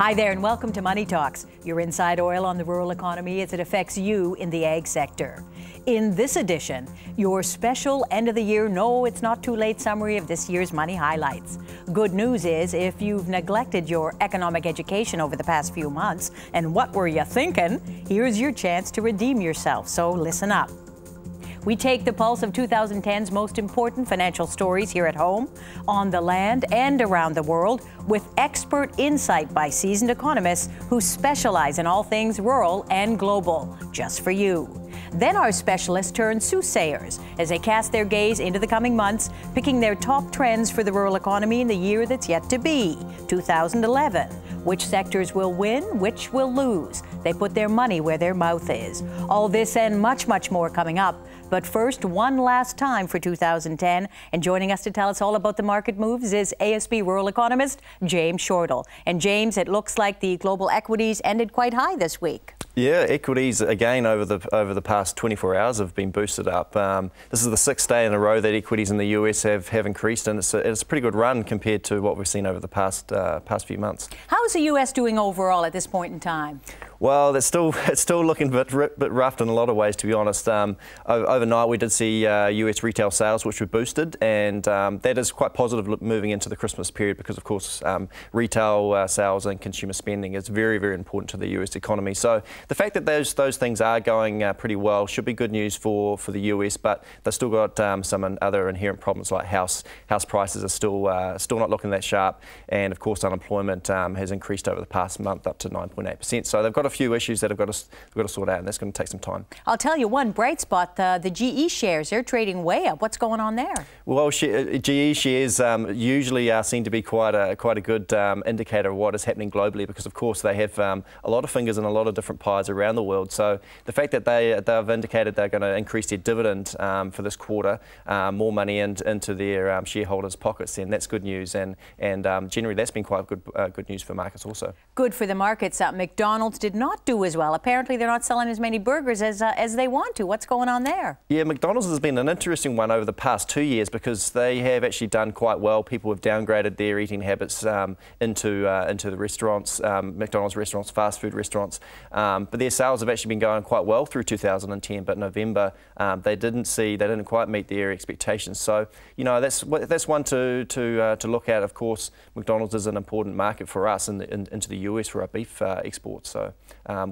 Hi there and welcome to Money Talks, your inside oil on the rural economy as it affects you in the ag sector. In this edition, your special end of the year, no, it's not too late summary of this year's money highlights. Good news is if you've neglected your economic education over the past few months, and what were you thinking, here's your chance to redeem yourself, so listen up. We take the pulse of 2010's most important financial stories here at home, on the land, and around the world with expert insight by seasoned economists who specialize in all things rural and global, just for you. Then our specialists turn soothsayers as they cast their gaze into the coming months, picking their top trends for the rural economy in the year that's yet to be, 2011. Which sectors will win, which will lose. They put their money where their mouth is. All this and much, much more coming up. But first, one last time for 2010. And joining us to tell us all about the market moves is ASB rural economist James Shortall. And James, it looks like the global equities ended quite high this week. Yeah, equities again over the past 24 hours have been boosted up. This is the sixth day in a row that equities in the US have increased, and it's a pretty good run compared to what we've seen over the past few months. How is the US doing overall at this point in time? Well, it's still looking a bit rough in a lot of ways, to be honest. Overnight, we did see US retail sales, which were boosted, and that is quite positive moving into the Christmas period because, of course, retail sales and consumer spending is very, very important to the US economy. So the fact that those things are going pretty well should be good news for the US, but they've still got some other inherent problems like house prices are still not looking that sharp, and of course unemployment has increased over the past month up to 9.8%. So they've got a few issues that we've got to sort out, and that's going to take some time. I'll tell you one bright spot: the GE shares, they're trading way up. What's going on there? Well, GE shares usually seem to be quite a good indicator of what is happening globally, because of course they have a lot of fingers in a lot of different pies around the world. So the fact that they've indicated they're going to increase their dividend for this quarter, more money into their shareholders' pockets, then that's good news. And generally that's been quite good news for markets also. Good for the markets. McDonald's did not do as well. Apparently they're not selling as many burgers as they want to. What's going on there? Yeah, McDonald's has been an interesting one over the past 2 years because they have actually done quite well. People have downgraded their eating habits into the restaurants, McDonald's restaurants, fast food restaurants. But their sales have actually been going quite well through 2010. But November they didn't quite meet their expectations. So you know that's one to look at. Of course, McDonald's is an important market for us into the US for our beef exports. So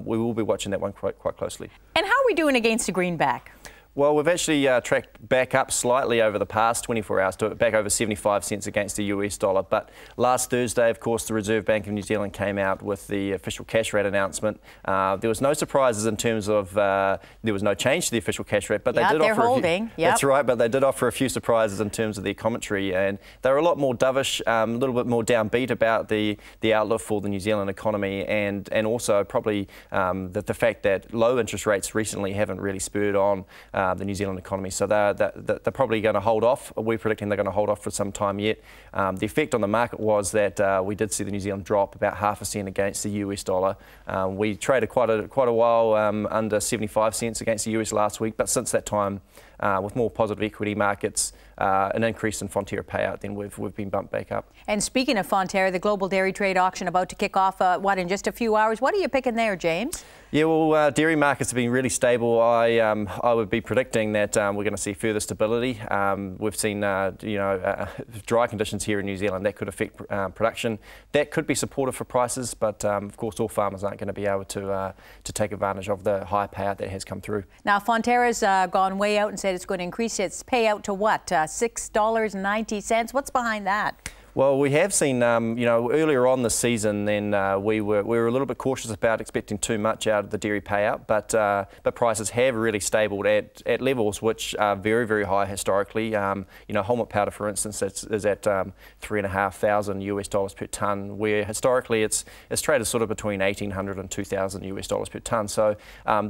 we will be watching that one quite closely. And how are we doing against the greenback? Well, we've actually tracked back up slightly over the past 24 hours, to back over 75 cents against the US dollar. But last Thursday, of course, the Reserve Bank of New Zealand came out with the official cash rate announcement. There was no surprises in terms of there was no change to the official cash rate, but they did offer holding. That's right, but they did offer a few surprises in terms of their commentary, and they were a lot more dovish, a little bit more downbeat about the outlook for the New Zealand economy, and also probably the fact that low interest rates recently haven't really spurred on the New Zealand economy. So they're probably going to hold off. We're predicting they're going to hold off for some time yet. The effect on the market was that we did see the New Zealand drop about 0.5 cent against the US dollar. We traded quite a while under 75 cents against the US last week, but since that time, with more positive equity markets, an increase in Fonterra payout, then we've been bumped back up. And speaking of Fonterra, the global dairy trade auction about to kick off, in just a few hours. What are you picking there, James? Yeah, well, dairy markets have been really stable. I would be predicting that we're going to see further stability. We've seen, dry conditions here in New Zealand that could affect production. That could be supportive for prices, but of course, all farmers aren't going to be able to take advantage of the high payout that has come through. Now, Fonterra's gone way out and said it's going to increase its payout to what? $6.90. What's behind that? Well, we have seen, earlier on this season, then we were a little bit cautious about expecting too much out of the dairy payout, but prices have really stabled at levels which are very, very high historically. Whole milk powder, for instance, is at $3,500 US dollars per tonne, where historically it's traded sort of between $1,800 and $2,000 US dollars per tonne. So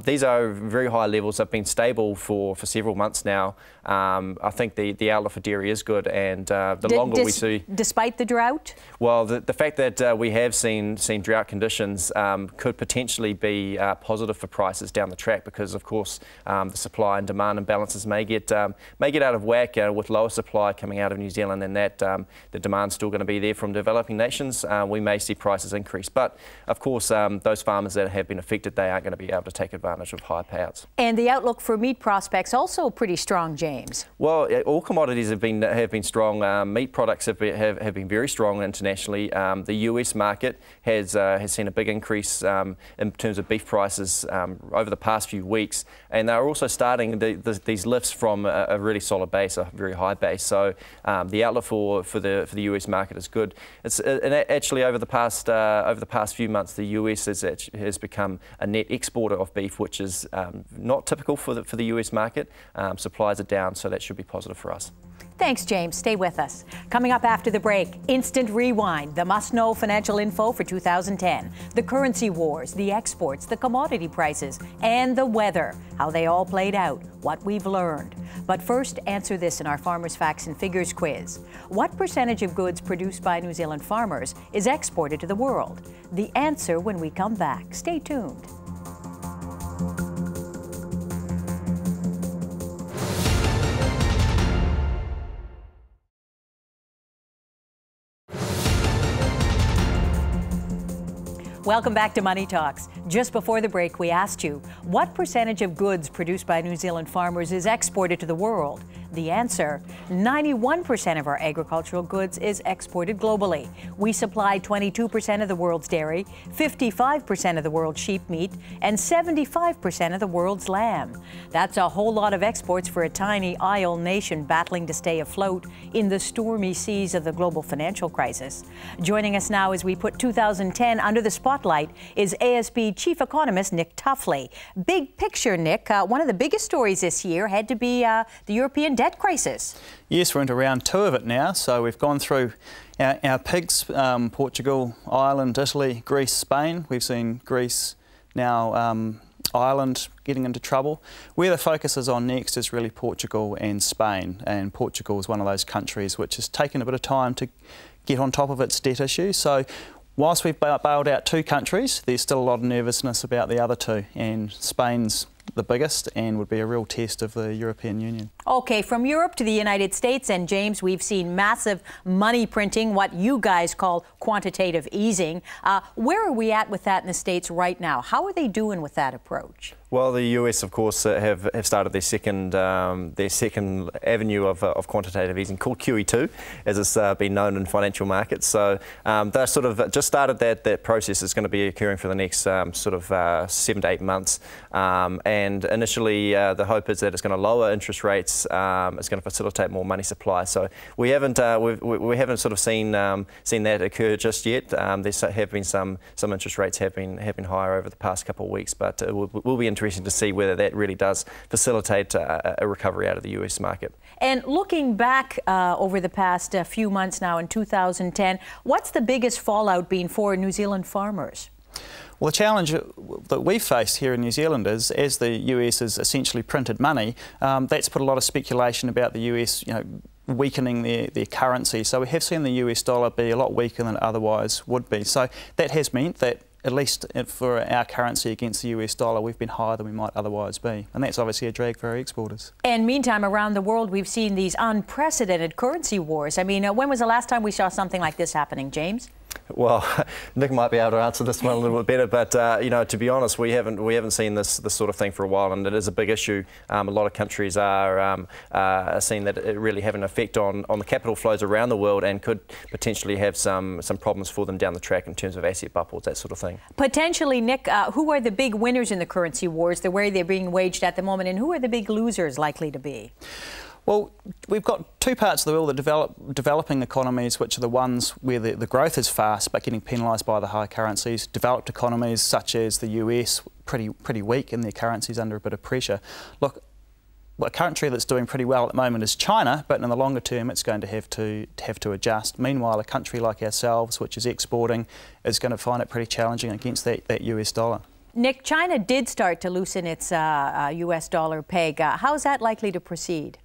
these are very high levels. They've been stable for several months now. I think the outlook for dairy is good, and the longer we see. despite the drought? Well, the fact that we have seen drought conditions could potentially be positive for prices down the track, because of course the supply and demand imbalances may get out of whack with lower supply coming out of New Zealand, and that the demand's still going to be there from developing nations. We may see prices increase, but of course those farmers that have been affected, they aren't going to be able to take advantage of high payouts. And the outlook for meat prospects also pretty strong, James. Well, all commodities have been strong. Meat products have been very strong internationally. The US market has seen a big increase in terms of beef prices over the past few weeks, and they're also starting these lifts from a really solid base, a very high base. So the outlook for the US market is good. And actually over the past few months, the US has become a net exporter of beef, which is not typical for the US market. Supplies are down, so that should be positive for us. Thanks, James. Stay with us. Coming up after the break, Instant Rewind, the must-know financial info for 2010, the currency wars, the exports, the commodity prices, and the weather, how they all played out, what we've learned. But first, answer this in our Farmers' Facts and Figures quiz. What percentage of goods produced by New Zealand farmers is exported to the world? The answer when we come back. Stay tuned. Welcome back to Money Talks. Just before the break, we asked you, what percentage of goods produced by New Zealand farmers is exported to the world? The answer, 91% of our agricultural goods is exported globally. We supply 22% of the world's dairy, 55% of the world's sheep meat, and 75% of the world's lamb. That's a whole lot of exports for a tiny isle nation battling to stay afloat in the stormy seas of the global financial crisis. Joining us now as we put 2010 under the spotlight is ASB Chief Economist Nick Tuffley. Big picture, Nick. One of the biggest stories this year had to be the European debt crisis. Yes, we're into round 2 of it now. So we've gone through our pigs, Portugal, Ireland, Italy, Greece, Spain. We've seen Greece, now Ireland getting into trouble. Where the focus is on next is really Portugal and Spain. And Portugal is one of those countries which has taken a bit of time to get on top of its debt issue. So whilst we've bailed out 2 countries, there's still a lot of nervousness about the other 2, and Spain's the biggest and would be a real test of the European Union. Okay, from Europe to the United States, and James, we've seen massive money printing, what you guys call quantitative easing. Where are we at with that in the States right now? How are they doing with that approach? Well, the US, of course, have started their second avenue of quantitative easing, called QE2, as it's been known in financial markets. So they've sort of just started that process. Is going to be occurring for the next 7 to 8 months. And initially, the hope is that it's going to lower interest rates. It's going to facilitate more money supply. So we haven't sort of seen that occur just yet. There have been some interest rates have been higher over the past couple of weeks, but it will be interesting to see whether that really does facilitate a recovery out of the US market. And looking back over the past few months now in 2010, what's the biggest fallout been for New Zealand farmers? Well, the challenge that we've faced here in New Zealand is, as the US has essentially printed money, that's put a lot of speculation about the US, weakening their currency. So we have seen the US dollar be a lot weaker than it otherwise would be. So that has meant that, at least for our currency against the US dollar, we've been higher than we might otherwise be. And that's obviously a drag for our exporters. And meantime, around the world, we've seen these unprecedented currency wars. I mean, when was the last time we saw something like this happening, James? Well, Nick might be able to answer this one a little bit better, but to be honest, we haven't seen this sort of thing for a while, and it is a big issue. A lot of countries are seeing that it really have an effect on the capital flows around the world, and could potentially have some problems for them down the track in terms of asset bubbles, that sort of thing. Potentially, Nick, who are the big winners in the currency wars, the way they're being waged at the moment, and who are the big losers likely to be? Well, we've got 2 parts of the world, the developing economies, which are the ones where the growth is fast but getting penalised by the high currencies. Developed economies such as the US, pretty weak, and their currency's under a bit of pressure. Look, a country that's doing pretty well at the moment is China, but in the longer term it's going to have to adjust. Meanwhile, a country like ourselves, which is exporting, is going to find it pretty challenging against that US dollar. Nick, China did start to loosen its US dollar peg. How is that likely to proceed?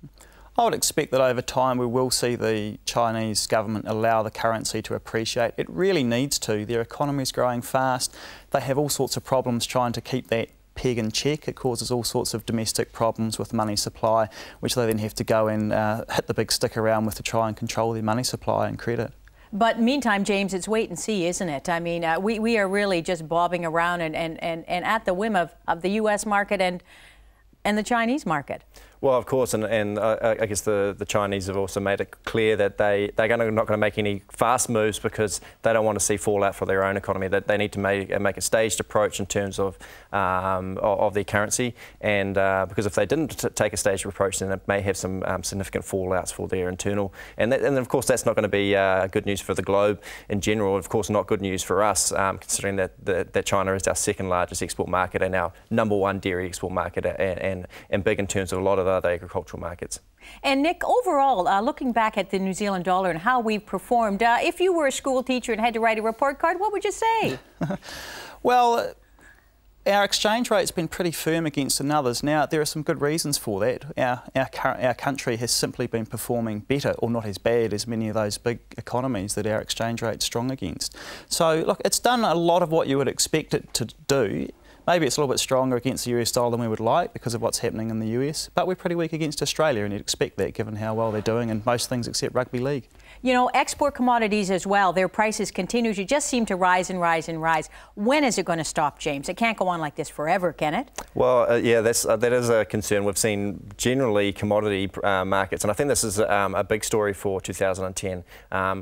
I would expect that over time we will see the Chinese government allow the currency to appreciate. It really needs to. Their economy is growing fast. They have all sorts of problems trying to keep that peg in check. It causes all sorts of domestic problems with money supply, which they then have to go and hit the big stick around with to try and control their money supply and credit. But meantime, James, it's wait and see, isn't it? I mean, we are really just bobbing around and at the whim of the U.S. market and the Chinese market. Well, of course, and I guess the Chinese have also made it clear that they're not going to make any fast moves because they don't want to see fallout for their own economy. That they need to make a staged approach in terms of their currency, and because if they didn't take a staged approach, then it may have some significant fallouts for their internal. And of course, that's not going to be good news for the globe in general. Of course, not good news for us, considering that China is our second largest export market and our #1 dairy export market, and big in terms of a lot of other agricultural markets. And Nick, overall, looking back at the New Zealand dollar and how we've performed, if you were a school teacher and had to write a report card, what would you say? Well, our exchange rate's been pretty firm against others. Now, there are some good reasons for that. Our country has simply been performing better, or not as bad as many of those big economies that our exchange rate's strong against. So, look, it's done a lot of what you would expect it to do. Maybe it's a little bit stronger against the US dollar than we would like because of what's happening in the US, but we're pretty weak against Australia, and you'd expect that given how well they're doing in most things except rugby league. You know, export commodities as well, their prices continue to just seem to rise and rise and rise. When is it going to stop, James? It can't go on like this forever, can it? Well, yeah, that is a concern. We've seen generally commodity markets, and I think this is a big story for 2010.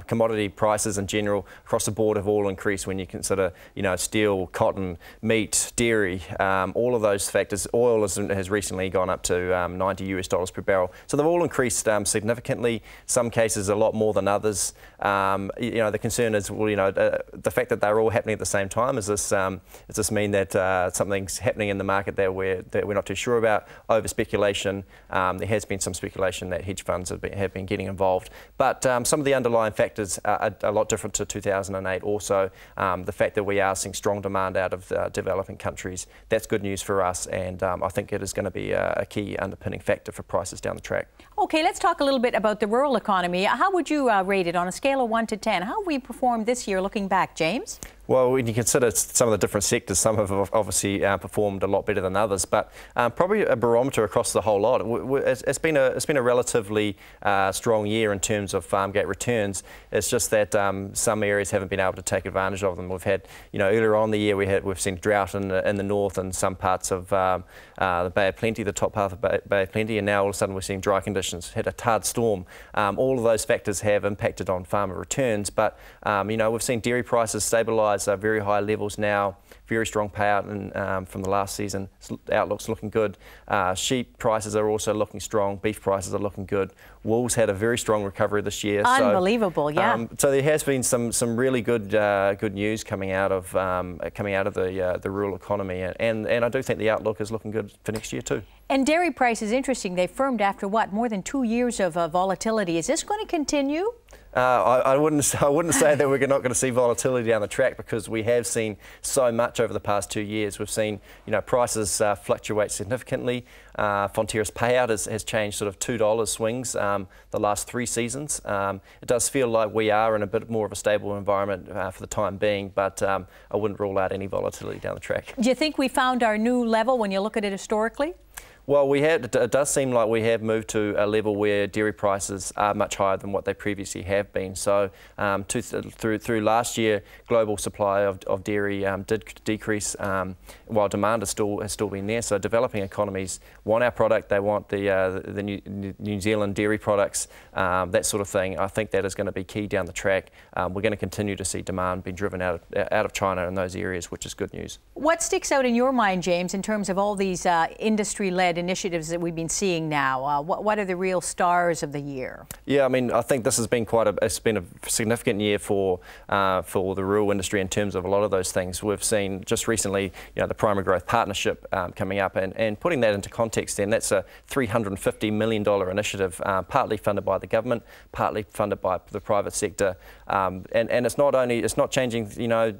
Commodity prices in general across the board have all increased when you consider, steel, cotton, meat, dairy, all of those factors. Oil has recently gone up to $90 per barrel. So they've all increased significantly. Some cases a lot more than others. The concern is, the fact that they're all happening at the same time. Does this mean that something's happening in the market that we're not too sure about? Over speculation. There has been some speculation that hedge funds have been getting involved, but some of the underlying factors are a lot different to 2008. Also, the fact that we are seeing strong demand out of developing countries, that's good news for us, and I think it is going to be a key underpinning factor for prices down the track. Okay, let's talk a little bit about the rural economy. How would you rate it on a scale of 1 to 10? How have we performed this year looking back, James? Well, when you consider some of the different sectors, some have obviously performed a lot better than others, but probably a barometer across the whole lot. It's been a relatively strong year in terms of farm gate returns. It's just that some areas haven't been able to take advantage of them. We've had, earlier on in the year we've seen drought in the north and some parts of the Bay of Plenty, the top half of Bay of Plenty, and now all of a sudden we're seeing dry conditions. Had a hard storm. All of those factors have impacted on farmer returns, but we've seen dairy prices stabilise. Very high levels now, very strong payout from the last season. Outlook's looking good. Sheep prices are also looking strong. Beef prices are looking good. Wool's had a very strong recovery this year. Unbelievable, yeah. So there has been some really good news coming out of the rural economy, and I do think the outlook is looking good for next year too. And dairy prices, interesting. They firmed after what, more than 2 years of volatility. Is this going to continue? I wouldn't say that we're not going to see volatility down the track, because we have seen so much over the past 2 years. We've seen prices fluctuate significantly. Fonterra's payout has changed sort of $2 swings the last 3 seasons. It does feel like we are in a bit more of a stable environment for the time being, but I wouldn't rule out any volatility down the track. Do you think we found our new level when you look at it historically? Well, it does seem like we have moved to a level where dairy prices are much higher than what they previously have been. So through last year, global supply of dairy did decrease, while demand has still been there. So developing economies want our product. They want the New Zealand dairy products, that sort of thing. I think that is going to be key down the track. We're going to continue to see demand being driven out of China in those areas, which is good news. What sticks out in your mind, James, in terms of all these industry-led initiatives that we've been seeing now? What are the real stars of the year? Yeah, I mean, I think this has been it's been a significant year for the rural industry in terms of a lot of those things. We've seen just recently, the Primary Growth Partnership coming up, and putting that into context, then that's a $350 million initiative, partly funded by the government, partly funded by the private sector, and it's not changing,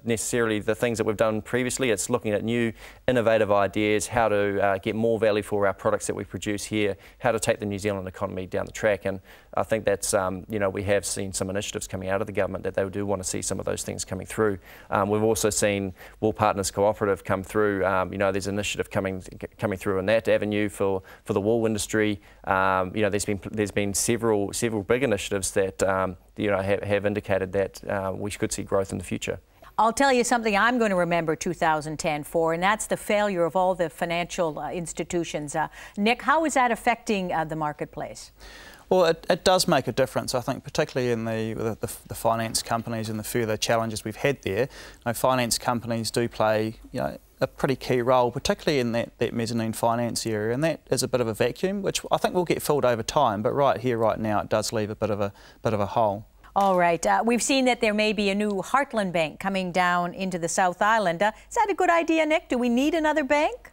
necessarily the things that we've done previously. It's looking at new, innovative ideas, how to get more value for for our products that we produce here, how to take the New Zealand economy down the track. And I think that's, you know, we have seen some initiatives coming out of the government that they do want to see some of those things coming through. We've also seen Wool Partners Cooperative come through. You know, there's an initiative coming through in that avenue for the wool industry. You know, there's been several big initiatives that you know have indicated that we could see growth in the future. I'll tell you something I'm going to remember 2010 for, and that's the failure of all the financial institutions. Nick, how is that affecting the marketplace? Well, it does make a difference, I think, particularly in the finance companies and the further challenges we've had there. You know, finance companies do play, you know, a pretty key role, particularly in that mezzanine finance area, and that is a bit of a vacuum, which I think will get filled over time. But right here, right now, it does leave a bit of a hole. All right. We've seen that there may be a new Heartland Bank coming down into the South Island. Is that a good idea, Nick? Do we need another bank?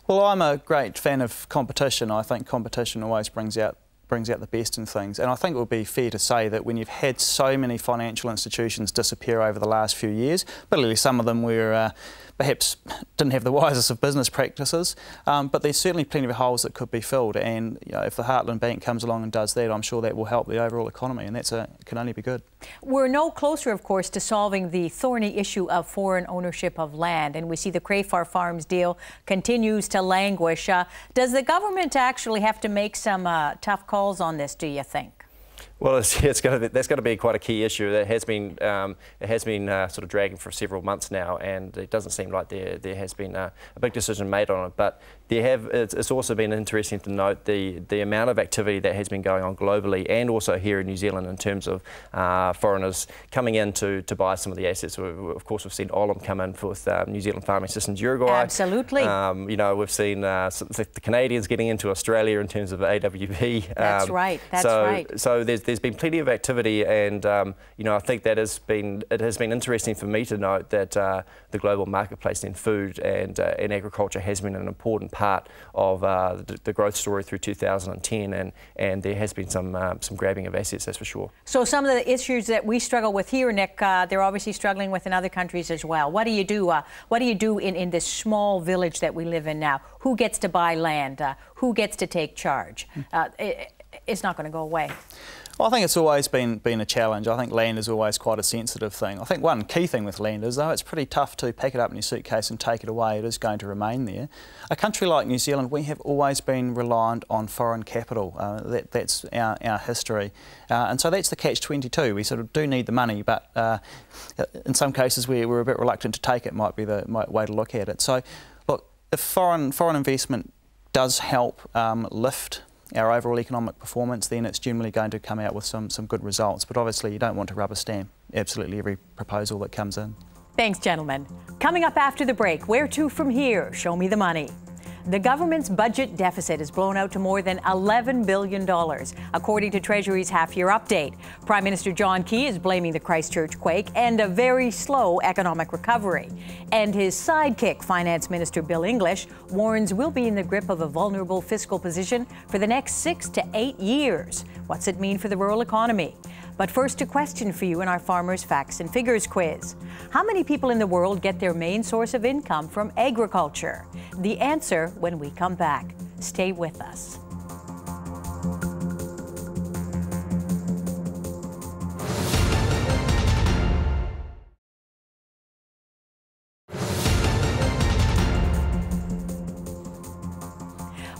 Well, I'm a great fan of competition. I think competition always brings out the best in things. And I think it would be fair to say that when you've had so many financial institutions disappear over the last few years, particularly some of them were perhaps didn't have the wisest of business practices, but there's certainly plenty of holes that could be filled. And you know, if the Heartland Bank comes along and does that, I'm sure that will help the overall economy, and can only be good. We're no closer, of course, to solving the thorny issue of foreign ownership of land, and we see the Crayfar Farms deal continues to languish. Does the government actually have to make some tough calls on this, do you think? Well, that's got to be quite a key issue. That has been sort of dragging for several months now, and it doesn't seem like there has been a big decision made on it. But it's also been interesting to note the amount of activity that has been going on globally and also here in New Zealand in terms of foreigners coming in to buy some of the assets. Of course, we've seen Olam come in with New Zealand Farming Systems Uruguay. Absolutely. You know, we've seen the Canadians getting into Australia in terms of AWP. That's right. That's right. So there's been plenty of activity, and you know, I think it has been interesting for me to note that the global marketplace in food and agriculture has been an important part of the growth story through 2010, and there has been some grabbing of assets, that's for sure. So some of the issues that we struggle with here, Nick, they're obviously struggling with in other countries as well. What do you do? What do you do in this small village that we live in now? Who gets to buy land? Who gets to take charge? It's not going to go away. Well, I think it's always been a challenge. I think land is always quite a sensitive thing. I think one key thing with land is, though, it's pretty tough to pack it up in your suitcase and take it away. It is going to remain there. A country like New Zealand, we have always been reliant on foreign capital. That's our history. And so that's the catch-22. We sort of do need the money, but in some cases we're a bit reluctant to take it, might be the way to look at it. So, look, if foreign investment does help lift our overall economic performance, then it's generally going to come out with some good results. But obviously you don't want to rubber stamp absolutely every proposal that comes in. Thanks, gentlemen. Coming up after the break, where to from here? Show me the money. The government's budget deficit has blown out to more than $11 billion, according to Treasury's half-year update. Prime Minister John Key is blaming the Christchurch quake and a very slow economic recovery. And his sidekick, Finance Minister Bill English, warns we'll be in the grip of a vulnerable fiscal position for the next 6 to 8 years. What's it mean for the rural economy? But first, a question for you in our Farmers' Facts and Figures quiz. How many people in the world get their main source of income from agriculture? The answer when we come back. Stay with us.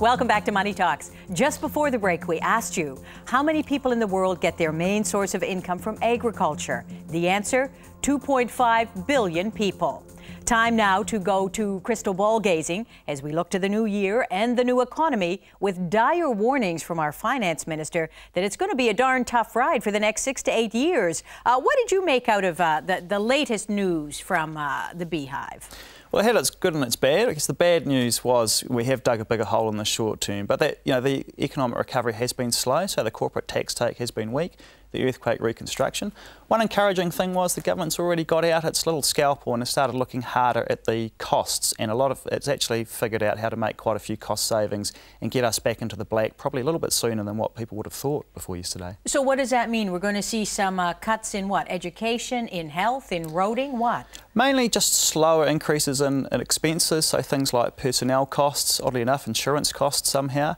Welcome back to Money Talks. Just before the break, we asked you, how many people in the world get their main source of income from agriculture? The answer, 2.5 billion people. Time now to go to crystal ball gazing as we look to the new year and the new economy with dire warnings from our finance minister that it's going to be a darn tough ride for the next 6 to 8 years. What did you make out of the latest news from the Beehive? Well, it had its good and its bad. I guess the bad news was we have dug a bigger hole in the short term, but that, you know, the economic recovery has been slow, so the corporate tax take has been weak. the earthquake reconstruction. One encouraging thing was the government's already got out its little scalpel and has started looking harder at the costs, and it's actually figured out how to make quite a few cost savings and get us back into the black probably a little bit sooner than what people would have thought before yesterday. So what does that mean? We're going to see some cuts in what? Education, in health, in roading, what? Mainly just slower increases in expenses, so things like personnel costs, oddly enough insurance costs somehow,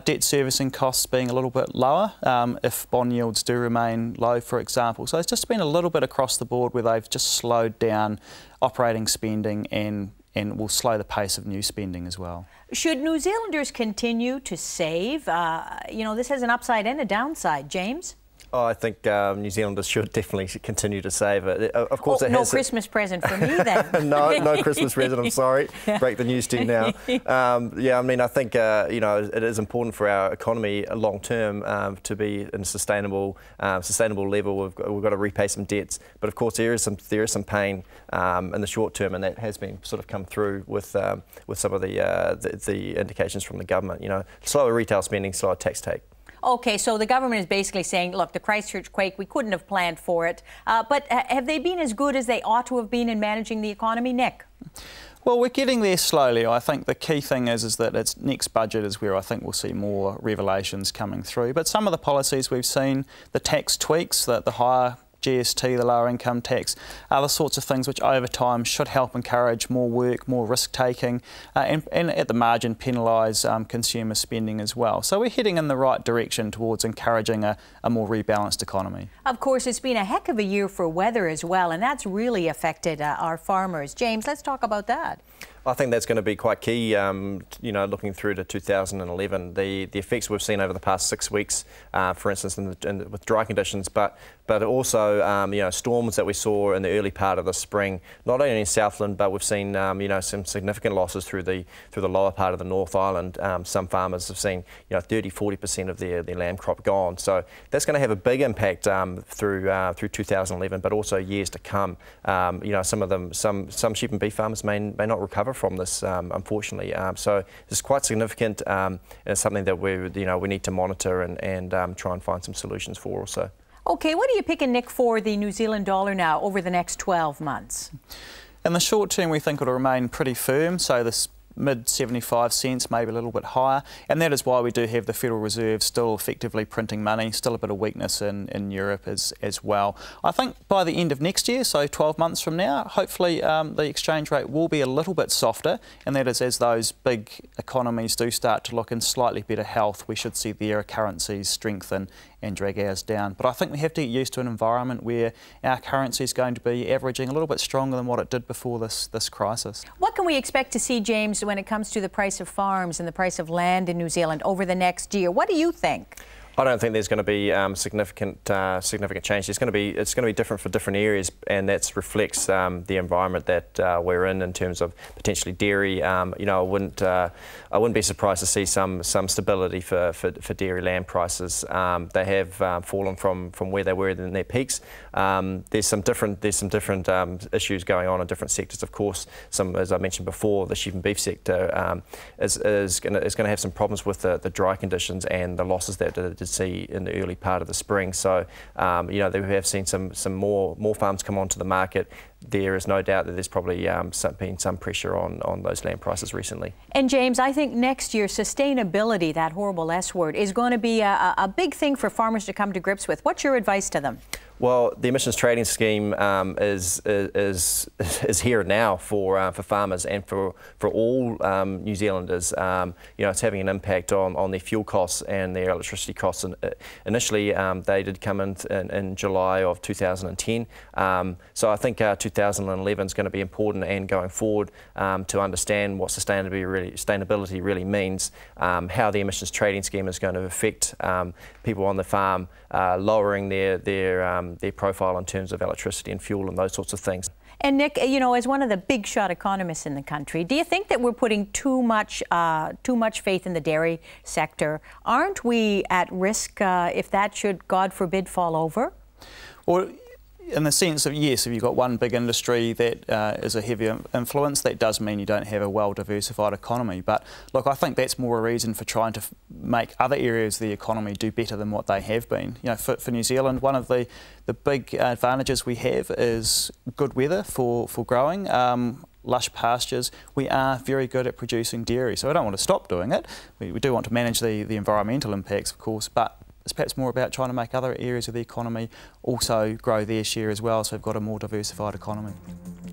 debt servicing costs being a little bit lower if bond yields do remain low, for example. So it's just been a little bit across the board where they've just slowed down operating spending and will slow the pace of new spending as well. Should New Zealanders continue to save? You know, this has an upside and a downside. James? Oh, I think New Zealanders should definitely continue to save it. Of course, no Christmas present for me then. no Christmas present. I'm sorry. Break the news to you now. Yeah, I mean, I think you know, it is important for our economy long term to be in a sustainable level. We've got to repay some debts, but of course there is some pain in the short term, and that has been sort of come through with some of the indications from the government. You know, slower retail spending, slower tax take. Okay, so the government is basically saying, look, the Christchurch quake, we couldn't have planned for it. But have they been as good as they ought to have been in managing the economy, Nick? Well, we're getting there slowly. I think the key thing is that its next budget is where I think we'll see more revelations coming through. But some of the policies we've seen, the tax tweaks, the higher GST, the lower income tax, are the sorts of things which over time should help encourage more work, more risk taking, and at the margin penalise consumer spending as well. So we're heading in the right direction towards encouraging a more rebalanced economy. Of course, it's been a heck of a year for weather as well, and that's really affected our farmers. James, let's talk about that. I think that's going to be quite key, you know, looking through to 2011. The effects we've seen over the past 6 weeks, for instance, with dry conditions, but also, you know, storms that we saw in the early part of the spring, not only in Southland, but we've seen, you know, some significant losses through the lower part of the North Island. Some farmers have seen, you know, 30–40% of their lamb crop gone. So that's going to have a big impact through 2011, but also years to come. You know, some sheep and beef farmers may not recover from this, unfortunately. So it's quite significant, and it's something that we need to monitor and try and find some solutions for also. Okay, what are you picking, Nick, for the New Zealand dollar now over the next 12 months? In the short term, we think it'll remain pretty firm, so this mid 75 cents, maybe a little bit higher, and that is why we do have the Federal Reserve still effectively printing money, still a bit of weakness in Europe as well. I think by the end of next year, so 12 months from now, hopefully the exchange rate will be a little bit softer, and that is as those big economies do start to look in slightly better health, we should see their currencies strengthen and drag ours down. But I think we have to get used to an environment where our currency is going to be averaging a little bit stronger than what it did before this crisis. What can we expect to see, James, when it comes to the price of farms and the price of land in New Zealand over the next year? What do you think? I don't think there's going to be significant change. It's going to be different for different areas, and that reflects the environment that we're in terms of potentially dairy. You know, I wouldn't be surprised to see some stability for dairy lamb prices. They have fallen from where they were in their peaks. There's some different issues going on in different sectors. Of course, as I mentioned before, the sheep and beef sector is going to have some problems with the dry conditions and the losses that it did see in the early part of the spring. So, you know, we have seen some more farms come onto the market. There is no doubt that there's probably been some pressure on those land prices recently. And James, I think next year sustainability, that horrible S word, is going to be a big thing for farmers to come to grips with. What's your advice to them? Well, the emissions trading scheme is here now for farmers and for all New Zealanders. You know, it's having an impact on their fuel costs and their electricity costs. And initially, they did come in July of 2010. So I think 2011 is going to be important, and going forward to understand what sustainability really means, how the emissions trading scheme is going to affect people on the farm, lowering their profile in terms of electricity and fuel and those sorts of things. And Nick, you know, as one of the big shot economists in the country, do you think that we're putting too much faith in the dairy sector? Aren't we at risk if that should, God forbid, fall over? Well, in the sense of, yes, if you've got one big industry that is a heavy influence, that does mean you don't have a well-diversified economy. But look, I think that's more a reason for trying to make other areas of the economy do better than what they have been. You know, for New Zealand, one of the big advantages we have is good weather for growing. Lush pastures. We are very good at producing dairy, so I don't want to stop doing it. We do want to manage the environmental impacts, of course, but it's perhaps more about trying to make other areas of the economy also grow their share as well, so we've got a more diversified economy.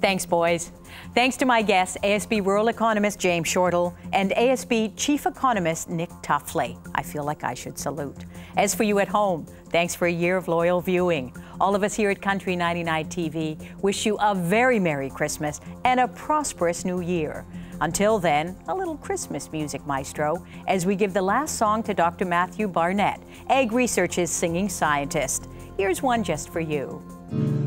Thanks, boys. Thanks to my guests, ASB Rural Economist James Shortall and ASB Chief Economist Nick Tuffley. I feel like I should salute. As for you at home, thanks for a year of loyal viewing. All of us here at Country 99 TV wish you a very Merry Christmas and a prosperous New Year. Until then, a little Christmas music, maestro, as we give the last song to Dr. Matthew Barnett, Ag Research's singing scientist. Here's one just for you.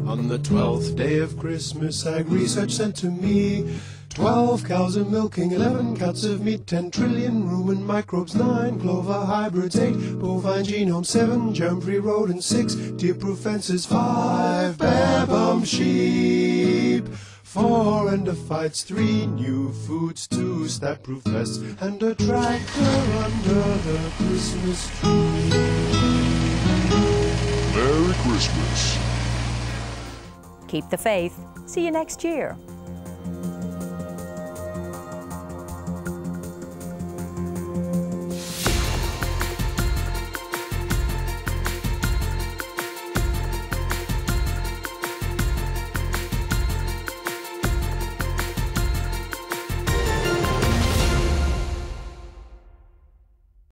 On the 12th day of Christmas, Ag Research sent to me 12 cows a milking, 11 cuts of meat, 10 trillion rumen microbes, 9 clover hybrids, 8 bovine genomes, 7 germ-free rodents, 6 deer-proof fences, 5 bare-bum sheep, 4 endophytes, 3 new foods, 2 snap-proof vests, and a tractor under the Christmas tree. Merry Christmas. Keep the faith. See you next year.